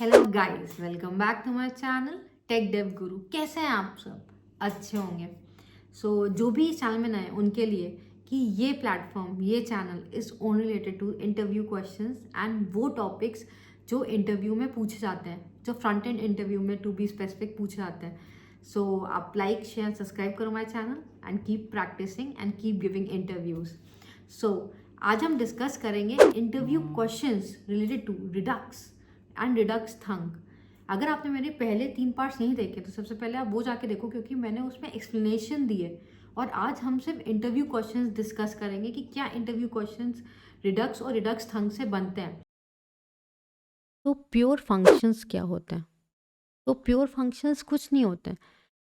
Hello guys, welcome back to my channel Tech Dev Guru. कैसे हैं आप सब? अच्छे होंगे। जो भी इस चैनल में नए हैं, उनके लिए कि ये प्लेटफॉर्म, ये channel is only related to interview questions and वो टॉपिक्स जो इंटरव्यू में पूछे जाते हैं, जो फ्रंट एंड इंटरव्यू में टू बी स्पेसिफिक पूछे जाते हैं। आप लाइक शेयर सब्सक्राइब करो my channel and keep practicing and keep giving interviews. So आज हम डिस्कस करेंगे interview questions related to Redux and Redux thunk. अगर आपने मेरे पहले 3 पार्ट्स नहीं देखे तो सबसे पहले आप वो जाके देखो, क्योंकि मैंने उसमें एक्सप्लेनेशन दी है। और आज हम सिर्फ इंटरव्यू क्वेश्चंस डिस्कस करेंगे कि क्या इंटरव्यू क्वेश्चंस रिडक्स और रिडक्स थंग से बनते हैं। तो प्योर फंक्शंस क्या होते हैं? तो प्योर फंक्शंस कुछ नहीं होते हैं।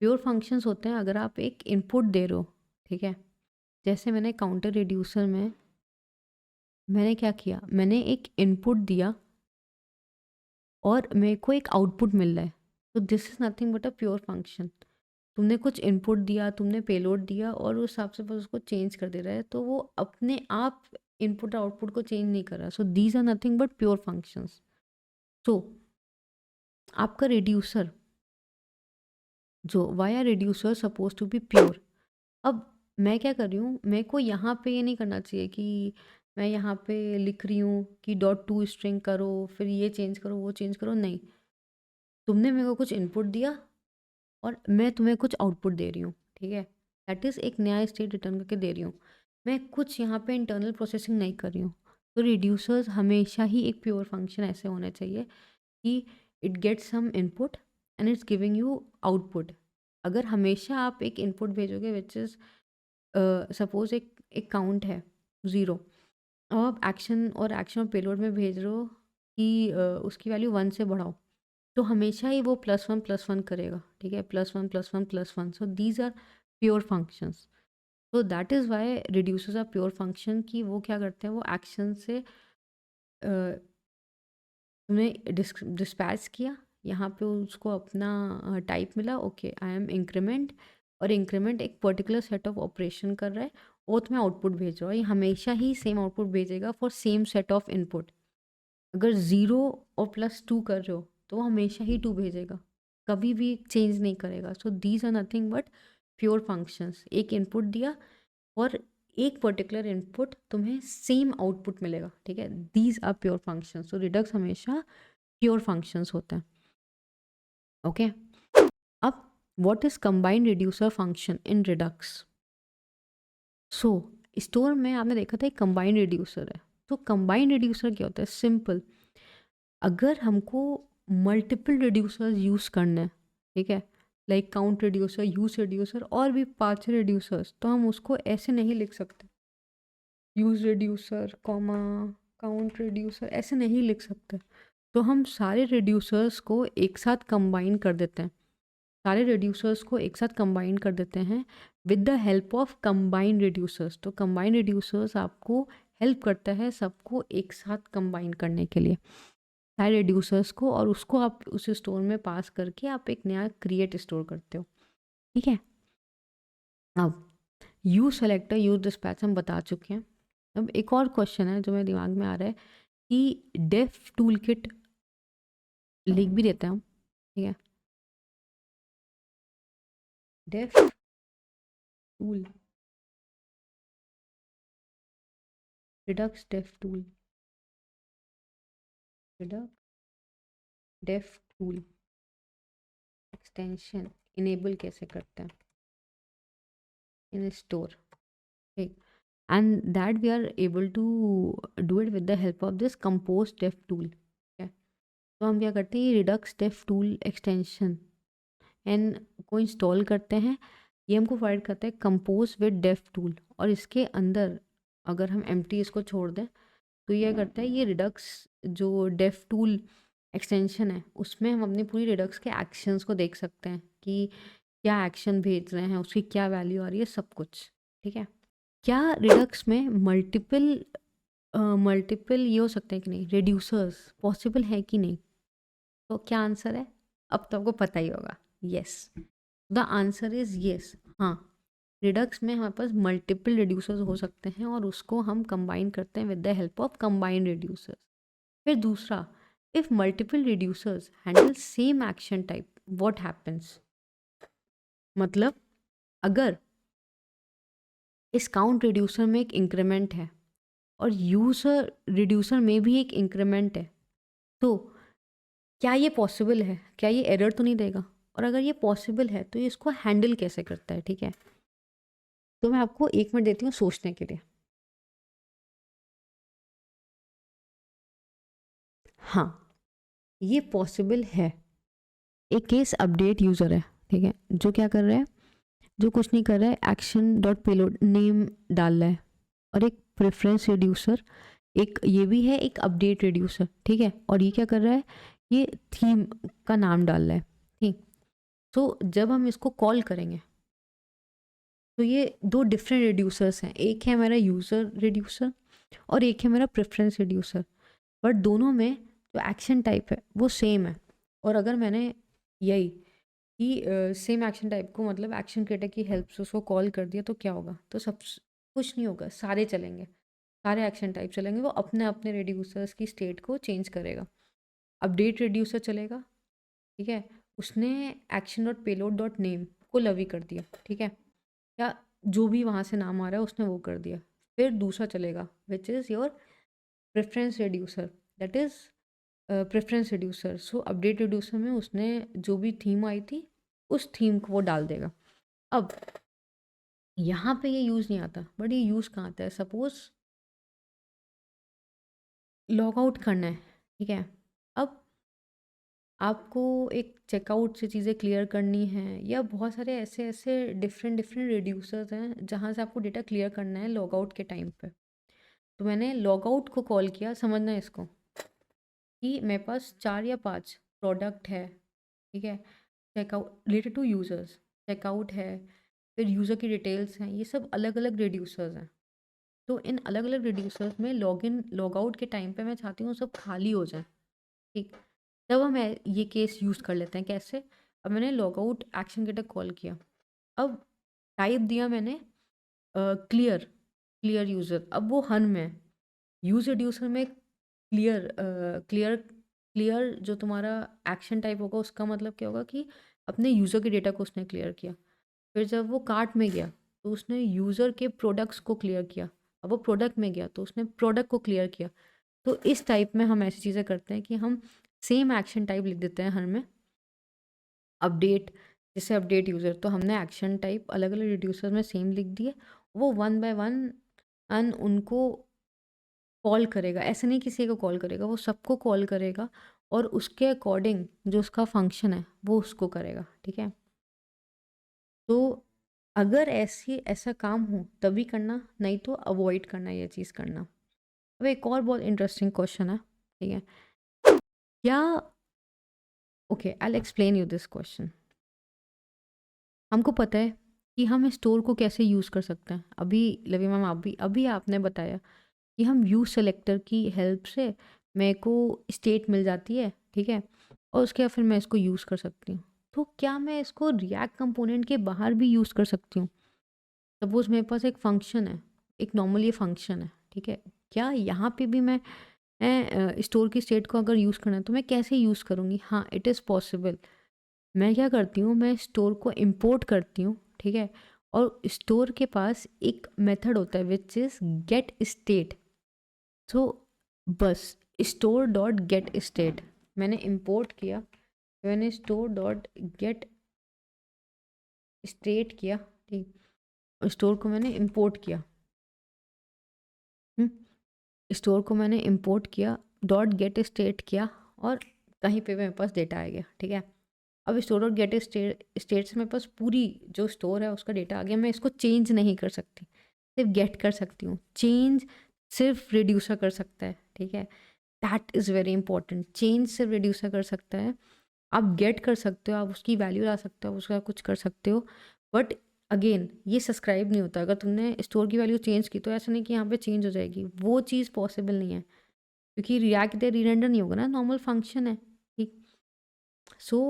प्योर फंक्शंस होते हैं अगर आप एक इनपुट दे रहे हो, ठीक है। जैसे मैंने काउंटर रिड्यूसर में मैंने क्या किया, मैंने एक इनपुट दिया और मेरे को एक आउटपुट मिल रहा है। तो this is nothing but a pure function. तुमने कुछ इनपुट दिया, तुमने पेलोड दिया और उस हिसाब से बस उसको चेंज कर दे रहा है, तो वो अपने आप इनपुट आउटपुट को चेंज नहीं कर रहा। So these are nothing but pure functions. So आपका रिड्यूसर, जो why are reducer suppose to be pure. अब मैं क्या कर रही हूँ, मेरे को यहाँ पे ये नहीं करना चाहिए कि मैं यहाँ पे लिख रही हूँ कि डॉट टू स्ट्रिंग करो, फिर ये चेंज करो, वो चेंज करो। नहीं, तुमने मेरे को कुछ इनपुट दिया और मैं तुम्हें कुछ आउटपुट दे रही हूँ, ठीक है। दैट इज़ एक नया स्टेट रिटर्न करके दे रही हूँ। मैं कुछ यहाँ पे इंटरनल प्रोसेसिंग नहीं कर रही हूँ। तो रिड्यूसर्स हमेशा ही एक प्योर फंक्शन ऐसे होने चाहिए कि it gets some input and it's giving you output. अगर हमेशा आप एक इनपुट भेजोगे विच इज़ सपोज एक काउंट है 0, अब आप एक्शन और पेलोड में भेज रहे हो कि उसकी वैल्यू 1 से बढ़ाओ, तो हमेशा ही वो +1 +1 करेगा, ठीक है। +1 +1 +1। So these are pure functions. तो that is why reducers are pure function. कि वो क्या करते हैं, वो एक्शन से तुमने डिस्पैच किया, यहाँ पे उसको अपना टाइप मिला, ओके आई एम इंक्रीमेंट, और इंक्रीमेंट एक पर्टिकुलर सेट ऑफ ऑपरेशन कर रहा है, वो तुम्हें आउटपुट भेज रहा है। ये हमेशा ही सेम आउटपुट भेजेगा for same set of input. अगर 0 और +2 कर रहे हो तो वो हमेशा ही 2 भेजेगा, कभी भी चेंज नहीं करेगा। So these are nothing but pure functions. एक इनपुट दिया और एक पर्टिकुलर इनपुट तुम्हें सेम आउटपुट मिलेगा, ठीक है। These are pure functions. So Redux हमेशा प्योर फंक्शंस होते हैं, ओके। अब what is combined reducer function in Redux? So store में आपने देखा था एक कंबाइंड रिड्यूसर है। तो कंबाइंड रिड्यूसर क्या होता है? सिंपल, अगर हमको मल्टीपल रिड्यूसर्स यूज़ करना है, ठीक है, like count reducer, use reducer और भी पार्शियल रिड्यूसर्स, तो हम उसको ऐसे नहीं लिख सकते, use reducer comma count reducer, ऐसे नहीं लिख सकते। तो हम सारे रिड्यूसर्स को एक साथ कंबाइन कर देते हैं, सारे रिड्यूसर्स को एक साथ कंबाइन कर देते हैं with the help of combine reducers. तो कंबाइन रिड्यूसर्स आपको हेल्प करता है सबको एक साथ कंबाइन करने के लिए, सारे रिड्यूसर्स को, और उसको आप उस स्टोर में पास करके आप एक नया क्रिएट स्टोर करते हो, ठीक है। अब यूज सेलेक्टर, यूज डिस्पैच हम बता चुके हैं। अब एक और क्वेश्चन है जो मेरे दिमाग में आ रहा है कि डेफ टूल किट लिख भी देते हैं हम, ठीक है। Dev tool, Redux dev tool, Redux dev tool extension enable कैसे करते हैं इन स्टोर, ठीक। And that we are able to do it with the help of this compose dev tool, ठीक है। तो हम क्या करते हैं, ये Redux dev tool extension and को इंस्टॉल करते हैं। ये हमको प्रोवाइड करता है कंपोज विद डेफ टूल, और इसके अंदर अगर हम एम्प्टी इसको छोड़ दें तो ये करता है, ये रिडक्स जो डेफ टूल एक्सटेंशन है उसमें हम अपनी पूरी रिडक्स के एक्शंस को देख सकते हैं कि क्या एक्शन भेज रहे हैं, उसकी क्या वैल्यू आ रही है, सब कुछ, ठीक है। क्या रिडक्स में मल्टीपल ये हो सकते हैं कि नहीं, रिड्यूसर्स पॉसिबल है कि नहीं? तो क्या आंसर है? अब तो आपको पता ही होगा, yes. The answer is yes. हाँ, रिडक्स में हमारे पास मल्टीपल रिड्यूसर्स हो सकते हैं और उसको हम कंबाइन करते हैं with the help of combined reducers. फिर दूसरा, if multiple reducers handle same action type what happens, मतलब अगर इस काउंट रिड्यूसर में एक इंक्रीमेंट है और यूजर रिड्यूसर में भी एक इंक्रीमेंट है, तो क्या ये पॉसिबल है, क्या ये एरर तो नहीं देगा, और अगर ये पॉसिबल है तो ये इसको हैंडल कैसे करता है। ठीक है, तो मैं आपको 1 मिनट देती हूँ सोचने के लिए। हाँ, ये पॉसिबल है। एक केस अपडेट यूज़र है, ठीक है, जो क्या कर रहा है, जो कुछ नहीं कर रहा है, एक्शन डॉट पेलोड नेम डाल रहा है, और एक प्रेफरेंस रिड्यूसर, एक ये भी है, एक अपडेट रिड्यूसर, ठीक है, और ये क्या कर रहा है, ये थीम का नाम डाल रहा है। ठीक, तो जब हम इसको कॉल करेंगे तो ये 2 डिफरेंट रिड्यूसर्स हैं, एक है मेरा यूज़र रिड्यूसर और एक है मेरा प्रेफरेंस रिड्यूसर, बट दोनों में जो एक्शन टाइप है वो सेम है। और अगर मैंने यही कि सेम एक्शन टाइप को, मतलब एक्शन क्रिएटर की हेल्प से उसको कॉल कर दिया, तो क्या होगा, तो सब कुछ नहीं होगा, सारे चलेंगे, सारे एक्शन टाइप चलेंगे, वो अपने अपने रिड्यूसर्स की स्टेट को चेंज करेगा। अपडेट रिड्यूसर चलेगा, ठीक है, उसने action dot payload dot name को लवी कर दिया, ठीक है, या जो भी वहाँ से नाम आ रहा है उसने वो कर दिया। फिर दूसरा चलेगा which is your preference reducer, that is preference reducer. So update reducer में उसने जो भी थीम आई थी उस थीम को वो डाल देगा। अब यहाँ पे ये यूज़ नहीं आता, बट ये यूज़ कहाँ आता है, सपोज लॉग आउट करना है, ठीक है, अब आपको एक चेकआउट से चीज़ें क्लियर करनी है, या बहुत सारे ऐसे ऐसे डिफरेंट डिफरेंट रिड्यूसर्स हैं जहाँ से आपको डेटा क्लियर करना है लॉग आउट के टाइम पे। तो मैंने लॉग आउट को कॉल किया, समझना है इसको, कि मेरे पास 4 या 5 प्रोडक्ट है, ठीक है, checkout related to users, checkout है, फिर यूज़र की डिटेल्स हैं, ये सब अलग अलग रिड्यूसर्स हैं। तो इन अलग अलग रिड्यूसर्स में लॉग इन लॉग आउट के टाइम पे मैं चाहती हूँ सब खाली हो जाए। ठीक, तब हम ये केस यूज़ कर लेते हैं। कैसे, अब मैंने log out action getter call किया, अब टाइप दिया मैंने क्लियर, क्लियर यूज़र, अब वो हन में यूज़ रिड्यूसर में क्लियर क्लियर जो तुम्हारा एक्शन टाइप होगा उसका मतलब क्या होगा कि अपने यूज़र के डेटा को उसने क्लियर किया। फिर जब वो कार्ट में गया तो उसने यूज़र के प्रोडक्ट्स को क्लियर किया, अब वो प्रोडक्ट में गया तो उसने प्रोडक्ट को क्लियर किया। तो इस टाइप में हम ऐसी चीज़ें करते हैं कि हम सेम एक्शन टाइप लिख देते हैं हर में। अपडेट, जैसे अपडेट यूज़र, तो हमने एक्शन टाइप अलग अलग रिड्यूसर में सेम लिख दिए, वो 1 बाय 1 एंड उनको कॉल करेगा, ऐसे नहीं किसी को कॉल करेगा, वो सबको कॉल करेगा और उसके अकॉर्डिंग जो उसका फंक्शन है वो उसको करेगा। ठीक है, तो अगर ऐसा काम हो तभी करना, नहीं तो अवॉइड करना ये चीज़ करना। अब एक और बहुत इंटरेस्टिंग क्वेश्चन है, ठीक है, क्या, okay I will explain you this question. हमको पता है कि हम स्टोर को कैसे यूज़ कर सकते हैं। अभी लवी मैम आप भी अभी आपने बताया कि हम यूज़ सेलेक्टर की हेल्प से मेरे को स्टेट मिल जाती है, ठीक है, और उसके बाद फिर मैं इसको यूज़ कर सकती हूँ। तो क्या मैं इसको रिएक्ट कंपोनेंट के बाहर भी यूज़ कर सकती हूँ? सपोज़ मेरे पास एक फ़ंक्शन है, एक नॉर्मल ये फ़ंक्शन है, ठीक है, क्या यहाँ पे भी मैं स्टोर की स्टेट को अगर यूज़ करना है तो मैं कैसे यूज़ करूँगी? हाँ, इट इज़ पॉसिबल। मैं क्या करती हूँ, मैं स्टोर को इंपोर्ट करती हूँ, ठीक है, और स्टोर के पास एक मेथड होता है विच इज़ गेट स्टेट। सो बस स्टोर डॉट गेट स्टेट मैंने इंपोर्ट किया, मैंने स्टोर डॉट गेट स्टेट किया, ठीक, स्टोर को मैंने इंपोर्ट किया, स्टोर को मैंने इंपोर्ट किया, डॉट गेट स्टेट किया, और कहीं पे मेरे पास डेटा आ गया, ठीक है। अब स्टोर डॉट गेट स्टेट से मेरे पास पूरी जो स्टोर है उसका डेटा आ गया। मैं इसको चेंज नहीं कर सकती, सिर्फ गेट कर सकती हूँ। चेंज सिर्फ रिड्यूसर कर सकता है, ठीक है, that is very important. Change सिर्फ रिड्यूसर कर सकता है, आप गेट कर सकते हो, आप उसकी वैल्यू ला सकते हो, उसका कुछ कर सकते हो, बट अगेन ये सब्सक्राइब नहीं होता। अगर तुमने स्टोर की वैल्यू चेंज की तो ऐसा नहीं कि यहाँ पे चेंज हो जाएगी, वो चीज़ पॉसिबल नहीं है, क्योंकि रिएक्ट दे रिरेंडर नहीं होगा ना, नॉर्मल फंक्शन है, ठीक। सो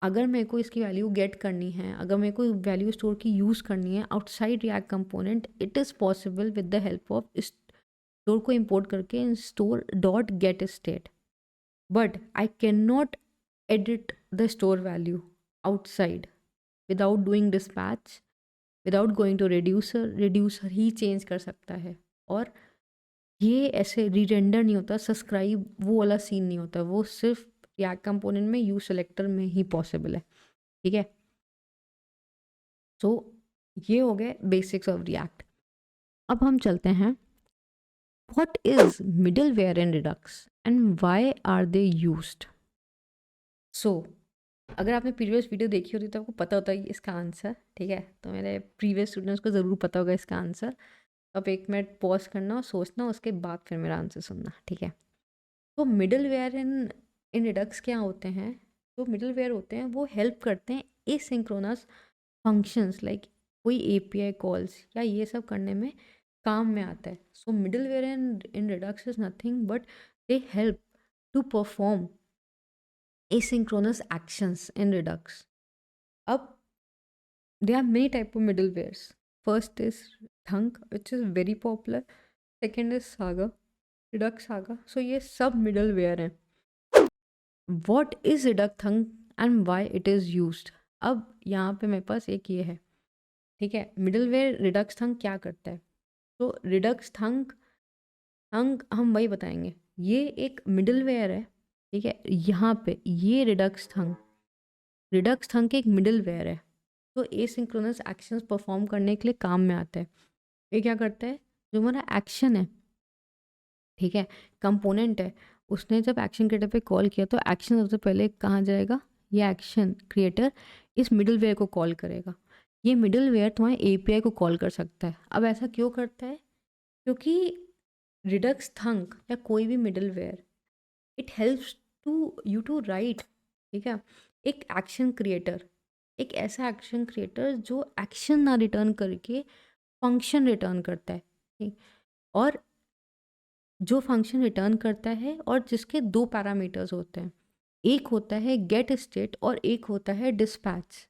अगर मेरे को इसकी वैल्यू गेट करनी है, अगर मेरे को वैल्यू स्टोर की यूज़ करनी है outside react component, it is possible with the help of store को इंपोर्ट करके इन store dot gate state. but I cannot edit the store value outside without doing dispatch, without going to reducer he change कर सकता है। और ये ऐसे re-render नहीं होता, सब्सक्राइब वो वाला सीन नहीं होता, वो सिर्फ रिएक्ट कंपोनेंट में यूज सेलेक्टर में ही पॉसिबल है। ठीक है, सो ये हो गए बेसिक्स ऑफ रिएक्ट। अब हम चलते हैं, what is middleware in Redux and why are they used. So अगर आपने प्रीवियस वीडियो देखी होती तो आपको पता होता है इसका आंसर। ठीक है, तो मेरे प्रीवियस स्टूडेंट्स को ज़रूर पता होगा इसका आंसर। अब 1 मिनट पॉज करना और सोचना, उसके बाद फिर मेरा आंसर सुनना। ठीक है, तो मिडलवेयर इन इन रिडक्स क्या होते हैं? जो मिडलवेयर होते हैं वो हेल्प करते हैं एसिंक्रोनस फंक्शंस लाइक कोई एपीआई कॉल्स या ये सब करने में काम में आता है। So middleware in Redux is nothing but they help to perform asynchronous actions in Redux. Up, there are many type of middlewares. First is Thunk, which is very popular. Second is Saga, Redux Saga. So ये सब middleware हैं. What is Redux Thunk and why it is used? अब यहाँ पे मेरे पास एक ये है। ठीक है, मिडलवेयर Redux Thunk क्या करता है? तो Redux Thunk हम वही बताएंगे। ये एक मिडलवेयर है। ठीक है, यहाँ पे ये Redux Thunk एक मिडलवेयर है, तो एसिंक्रोनस एक्शंस परफॉर्म करने के लिए काम में आता है। ये क्या करता है, जो हमारा एक्शन है, ठीक है, कंपोनेंट है, उसने जब एक्शन क्रिएटर पे कॉल किया तो एक्शन सबसे पहले कहाँ जाएगा? ये एक्शन क्रिएटर इस मिडलवेयर को कॉल करेगा। ये मिडलवेयर तुम्हारे एपीआई को कॉल कर सकता है। अब ऐसा क्यों करता है? क्योंकि रिडक्स थंक या कोई भी middleware, it helps to write, ठीक है, एक एक्शन क्रिएटर, एक ऐसा एक्शन क्रिएटर जो एक्शन ना रिटर्न करके फंक्शन रिटर्न करता है। ठीक, और जो फंक्शन रिटर्न करता है और जिसके 2 पैरामीटर्स होते हैं, एक होता है गेट स्टेट और एक होता है डिस्पैच।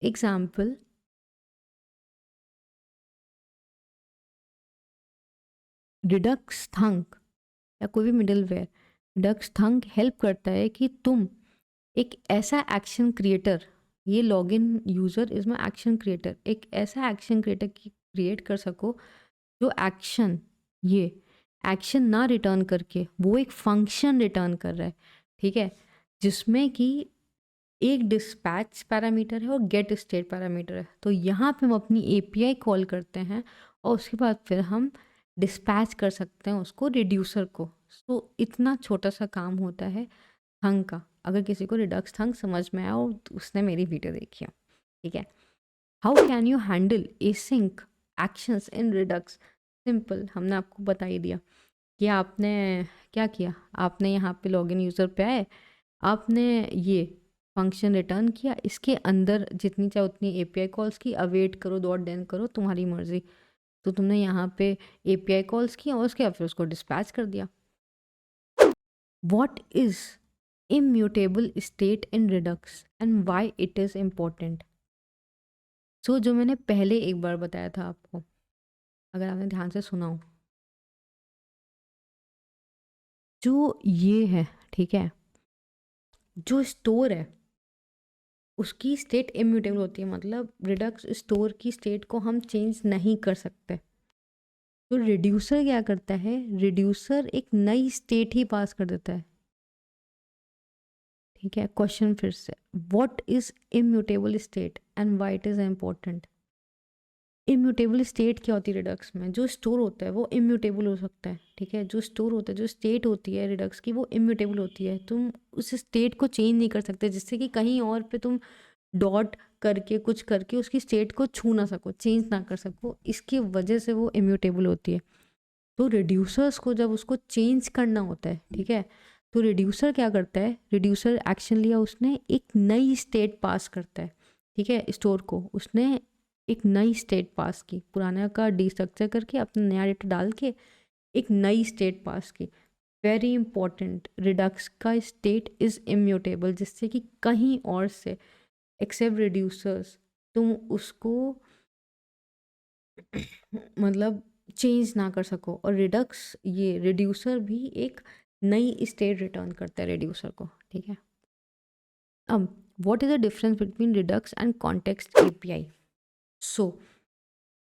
एग्जाम्पल, रिडक्स थंक या कोई भी मिडलवेयर, रिडक्स थंक हेल्प करता है कि तुम एक ऐसा एक्शन क्रिएटर, ये लॉगिन यूज़र इसमें एक्शन क्रिएटर, एक ऐसा एक्शन क्रिएटर क्रिएट कर सको जो ये एक्शन ना रिटर्न करके वो एक फंक्शन रिटर्न कर रहा है। ठीक है, जिसमें कि एक डिस्पैच पैरामीटर है और गेट स्टेट पैरामीटर है। तो यहाँ पे हम अपनी एपीआई कॉल करते हैं और उसके बाद फिर हम डिस्पैच कर सकते हैं उसको रिड्यूसर को। तो इतना छोटा सा काम होता है थंक का। अगर किसी को रिडक्स थंक समझ में आया हो तो उसने मेरी वीडियो देखी हो। ठीक है, how can you handle async actions in Redux? Simple, हमने आपको बता ही दिया कि आपने क्या किया। आपने यहाँ पे लॉगिन यूज़र पे आए, आपने ये फंक्शन रिटर्न किया, इसके अंदर जितनी चाहे उतनी एपीआई कॉल्स की, अवेट करो, डॉट देन करो, तुम्हारी मर्जी। तो तुमने यहाँ पे एपीआई कॉल्स की और उसके बाद फिर उसको डिस्पैच कर दिया। What is immutable state in Redux and why it is important? So जो मैंने पहले एक बार बताया था आपको, अगर आपने ध्यान से सुना हो, जो ये है, ठीक है, जो स्टोर है उसकी स्टेट इम्यूटेबल होती है, मतलब रिडक्स स्टोर की स्टेट को हम चेंज नहीं कर सकते। तो रिड्यूसर क्या करता है, रिड्यूसर एक नई स्टेट ही पास कर देता है। ठीक है, क्वेश्चन फिर से, what is immutable state and why it is important? Immutable state क्या होती है रिडक्स में? जो स्टोर होता है वो इम्यूटेबल हो सकता है। ठीक है, जो स्टोर होता है, जो स्टेट होती है रिडक्स की, वो इम्यूटेबल होती है। तुम उस स्टेट को चेंज नहीं कर सकते, जिससे कि कहीं और पे तुम डॉट करके कुछ करके उसकी स्टेट को छू ना सको, चेंज ना कर सको, इसकी वजह से वो इम्यूटेबल होती है। तो रिड्यूसर्स को जब उसको चेंज करना होता है, ठीक है, तो रिड्यूसर क्या करता है, रिड्यूसर एक्शन लिया, उसने एक नई स्टेट पास करता है। ठीक है, स्टोर को उसने एक नई स्टेट पास की, पुराना का डिस्ट्रक्चर करके अपना नया डेटा डाल के एक नई स्टेट पास की। वेरी इंपॉर्टेंट, रिडक्स का स्टेट इज़ इम्यूटेबल, जिससे कि कहीं और से एक्सेप्ट रिड्यूसर्स तुम उसको मतलब चेंज ना कर सको। और रिडक्स, ये रिड्यूसर भी एक नई स्टेट रिटर्न करता है रेड्यूसर को, ठीक है। अब what is the difference between Redux and context API? So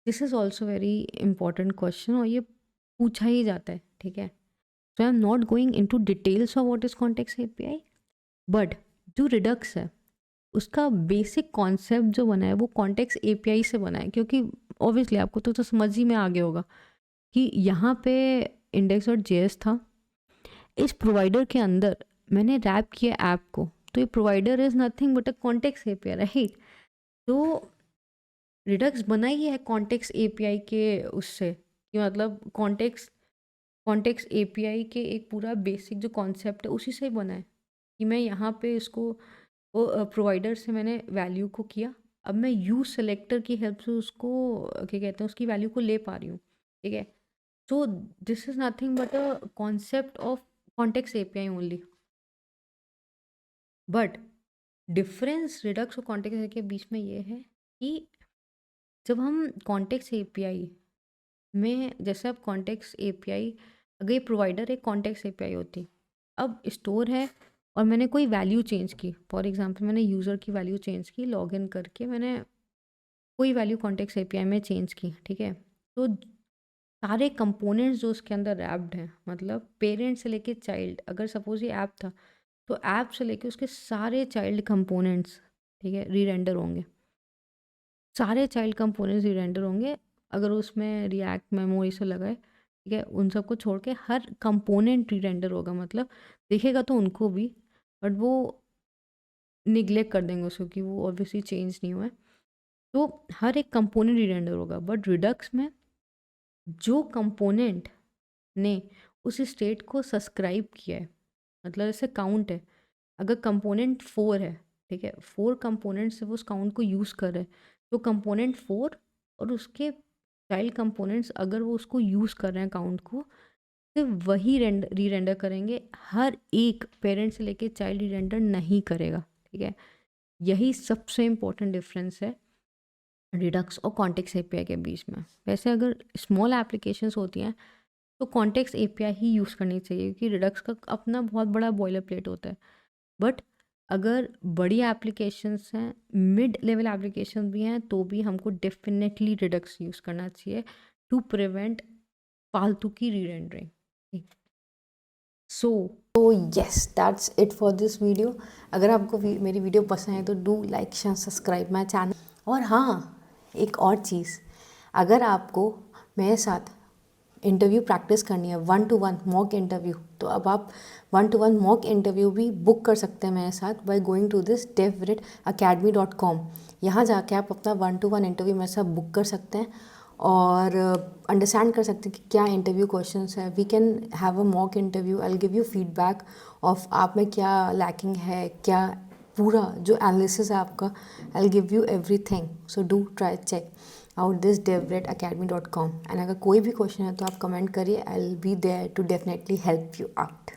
this is also very important question और ये पूछा ही जाता है, ठीक है। So I am not going in to details of what is context API, but जो रिडक्स है उसका बेसिक कॉन्सेप्ट जो बना है वो कॉन्टेक्स्ट एपीआई से बना है, क्योंकि ऑब्वियसली आपको तो समझ ही में आ गया होगा कि यहाँ पे इंडेक्स डॉट जेएस था, इस प्रोवाइडर के अंदर मैंने रैप किया ऐप को, तो ये provider is nothing but a context API, right. तो रिडक्स बना ही है कॉन्टेक्स्ट एपीआई के उससे, कि मतलब कॉन्टेक्स्ट एपीआई के एक पूरा बेसिक जो कॉन्सेप्ट है उसी से ही बना है कि मैं यहाँ पे इसको वो प्रोवाइडर से मैंने वैल्यू को किया, अब मैं यूज सेलेक्टर की हेल्प से उसको क्या कहते हैं उसकी वैल्यू को ले पा रही हूँ, ठीक है। सो this is nothing but a concept of context API only, but difference Redux और कॉन्टेक्स्ट के बीच में ये है कि जब हम कॉन्टेक्स्ट एपीआई में, जैसे अब कॉन्टेक्स्ट एपीआई, अगर ये प्रोवाइडर एक कॉन्टेक्स्ट एपीआई होती, अब स्टोर है और मैंने कोई वैल्यू चेंज की, फॉर एग्जांपल मैंने यूज़र की वैल्यू चेंज की, लॉगिन करके मैंने कोई वैल्यू कॉन्टेक्स्ट एपीआई में चेंज की, ठीक है। तो सारे कंपोनेंट्स जो उसके अंदर रैप्ड हैं, मतलब पेरेंट से लेके चाइल्ड, अगर सपोज ये ऐप था तो ऐप से लेके उसके सारे चाइल्ड कंपोनेंट्स, ठीक है, री रेंडर होंगे, सारे चाइल्ड कंपोनेंट्स री रेंडर होंगे। अगर उसमें रिएक्ट मेमोरी से लगाए, ठीक है, उन सबको छोड़ के हर कंपोनेंट री रेंडर होगा, मतलब दिखेगा तो उनको भी, बट वो निगलेक्ट कर देंगे उसको कि वो ऑब्वियसली चेंज नहीं हुआ है, तो हर एक कंपोनेंट री रेंडर होगा। बट रिडक्स में जो कंपोनेंट ने उस स्टेट को सब्सक्राइब किया है, मतलब जैसे काउंट है, अगर कंपोनेंट 4 है, ठीक है, 4 कंपोनेंट से वो उस काउंट को यूज़ कर रहे हैं, तो कंपोनेंट 4 और उसके चाइल्ड कंपोनेंट्स अगर वो उसको यूज़ कर रहे हैं काउंट को, सिर्फ वही री रेंडर करेंगे, हर एक पेरेंट से लेके चाइल्ड री रेंडर नहीं करेगा, ठीक है। यही सबसे इम्पोर्टेंट डिफरेंस है रिडक्स और कॉन्टेक्स्ट एपीआई के बीच में। वैसे अगर स्मॉल एप्लीकेशंस होती हैं तो कॉन्टेक्स्ट एपीआई ही यूज़ करनी चाहिए, क्योंकि रिडक्स का अपना बहुत बड़ा बॉयलर प्लेट होता है। बट अगर बड़ी एप्लीकेशंस हैं, मिड लेवल एप्लीकेशन भी हैं, तो भी हमको डेफिनेटली रिडक्स यूज़ करना चाहिए टू प्रिवेंट फालतू की री rendering. So yes, that's it for this video. अगर आपको मेरी वीडियो पसंद है तो do like share subscribe my channel. और हाँ, एक और चीज़, अगर आपको मेरे साथ इंटरव्यू प्रैक्टिस करनी है, 1-to-1 मॉक इंटरव्यू, तो अब आप 1-to-1 मॉक इंटरव्यू भी बुक कर सकते हैं मेरे साथ by going to this devritacademy.com। यहाँ जाके आप अपना 1-to-1 इंटरव्यू मेरे साथ बुक कर सकते हैं और अंडरस्टैंड कर सकते हैं कि क्या इंटरव्यू क्वेश्चंस है। We can have a mock interview, I will give you feedback of आप में क्या लैकिंग है, क्या पूरा जो एनालिसिस है आपका, I will give you everything. So do try check out this devritacademy.com, and अगर कोई भी क्वेश्चन है तो आप कमेंट करिए, I will be there to definitely help you out.